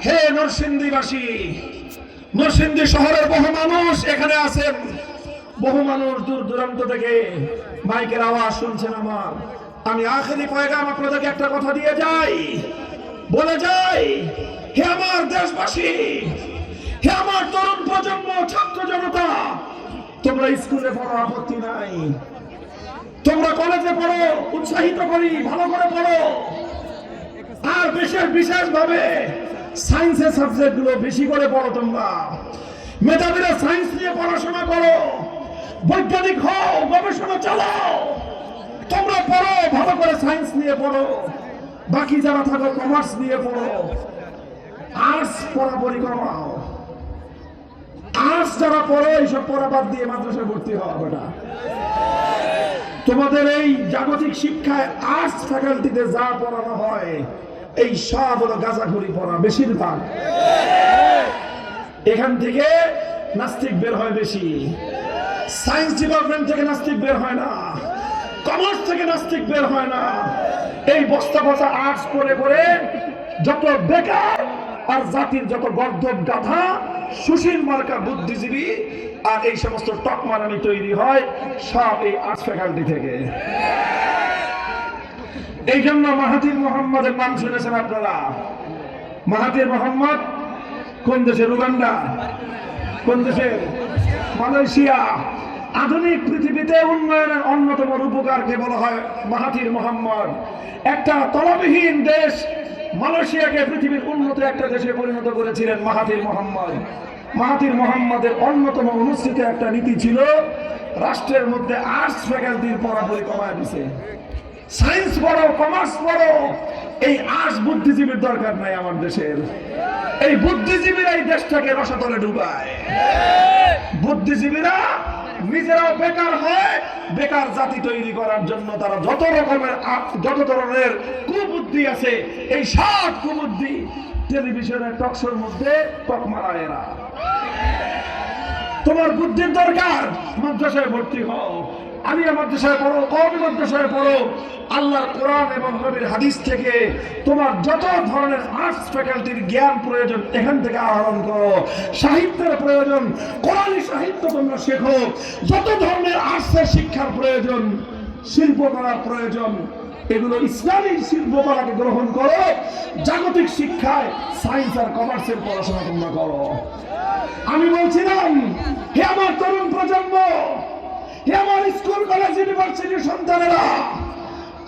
হে নরসিংদীবাসী, নরসিংদী শহরের বহু মানুষ এখানে আছেন, বহু মানুষ দূর দূরান্ত থেকে মাইকের আওয়াজ শুনছেন আমার। আমি আখেরি পয়গাম আপনাদেরকে একটা কথা দিয়ে যাই, বলে যাই, হে আমার দেশবাসী, হে আমার তরুণ প্রজন্ম, ছাত্র জনতা, তোমরা স্কুলে পড়ো, আপত্তি নাই। তোমরা কলেজে পড়ো, উৎসাহিত করি, ভালো করে পড়ো। আর বিশেষ ভাবে সায়েন্সের সাবজেক্ট গুলো বেশি করে পড়ো। তোমরা মেধাবীরা সায়েন্স নিয়ে পড়াশোনা করো, বৈজ্ঞানিক হও, গবেষণা চালাও। তোমরা পড়ো, ভালো করে সায়েন্স নিয়ে পড়ো। বাকি যারা থাকো কমার্স নিয়ে পড়ো, আর্টস পড়াপড়ি কমাও। আর্টস যারা পড়ো, এইসব পড়া বাদ দিয়ে মাদ্রাসায় ভর্তি হওয়া বেটা। তোমাদের এই জাগতিক শিক্ষায় আর্টস ফ্যাকাল্টিতে যা পড়ানো হয়, এই সব হলো গাঁজাখুরি পড়া বেশিরভাগ। এখান থেকে নাস্তিক বের হয় বেশি। সায়েন্স ডিপার্টমেন্ট থেকে নাস্তিক বের হয় না, কমার্স থেকে নাস্তিক বের হয় না। এই বস্তা বস্তা আর্টস পড়ে পড়ে যত বেকার আর জাতির যত গর্দভ গাধা, সুশীল মার্কা বুদ্ধিজীবী আর এই সমস্ত টকমারানি তৈরি হয়, সব এই আর্টস ফ্যাকাল্টি থেকে। এই জন্য মাহাথির মোহাম্মদের নাম শুনেছেন আপনারা। মাহাথির মোহাম্মদ কোন দেশের? উগান্ডা। কোন দেশের? মালয়েশিয়া। আধুনিক পৃথিবীতে উন্নয়নের অন্যতম রূপকারকে বলা হয় মাহাথির মোহাম্মদ। একটা তলবিহীন দেশ মালয়েশিয়াকে পৃথিবীর উন্নত একটা দেশে পরিণত করেছিলেন মাহাথির মোহাম্মদ। মাহাথির মোহাম্মদের অন্যতম অনুষ্ঠিত একটা নীতি ছিল, রাষ্ট্রের মধ্যে আর্টস ফ্যাকাল্টির পড়াপড়ি কমায় দিছে। সায়েন্স পড়ো, কমার্স পড়ো, এই আর্টস বুদ্ধিজীবীর দরকার নাই আমার দেশের। এই বুদ্ধিজীবীরা এই দেশটাকে রসাতলে ডুবায়। বুদ্ধিজীবীরা নিজেরাও বেকার হয়, বেকার জাতি তৈরি করার জন্য তারা যত ধরনের কুবুদ্ধি আছে, এই সব কুবুদ্ধি টেলিভিশনের টকশোর মধ্যে টক মারায় এরা। তোমার বুদ্ধির দরকার, মাদ্রাসায় ভর্তি হও, আলিয়া মাদ্রাসায় পড়ো, কওমি মাদ্রাসায় পড়ো। আল্লাহর কোরআন এবং নবীর হাদিস থেকে তোমার যত ধরনের আর্টস ফ্যাকাল্টির জ্ঞান প্রয়োজন এখান থেকে আহরণ করো। সাহিত্যের প্রয়োজন, কোরআনী সাহিত্য তোমরা শেখো। যত ধরনের আর্টসের শিক্ষার প্রয়োজন, শিল্পকলার প্রয়োজন, এগুলো ইসলামী শিল্পকলাকে গ্রহণ করো। জাগতিক শিক্ষায় সায়েন্স আর কমার্সের পড়াশোনা তোমরা করো। আমি বলছিলাম, হে আমার তরুণ প্রজন্ম, হে আমার স্কুল কলেজ ইউনিভার্সিটির সন্তানেরা,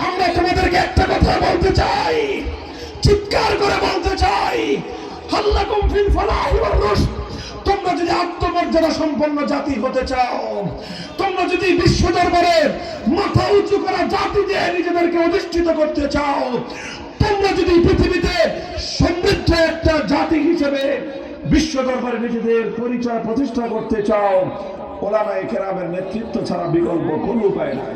আমরা তোমাদেরকে একটা কথা বলতে চাই, চিৎকার করে বলতে চাই, হাল্লাকুম ফিল ফালাহি ওয়ার রুশদ। তোমরা যদি আত্মমর্যাদা সম্পন্ন জাতি হতে চাও, তোমরা যদি বিশ্ব দরবারে মাথা উঁচু করা জাতি দিয়ে নিজেদেরকে অধিষ্ঠিত করতে চাও, তোমরা যদি পৃথিবীতে সমৃদ্ধ একটা জাতি হিসেবে বিশ্ব দরবারে নিজেদের পরিচয় প্রতিষ্ঠা করতে চাও, ওলামায়ে কেরামের নেতৃত্ব ছাড়া বিকল্প কোনো উপায় নাই।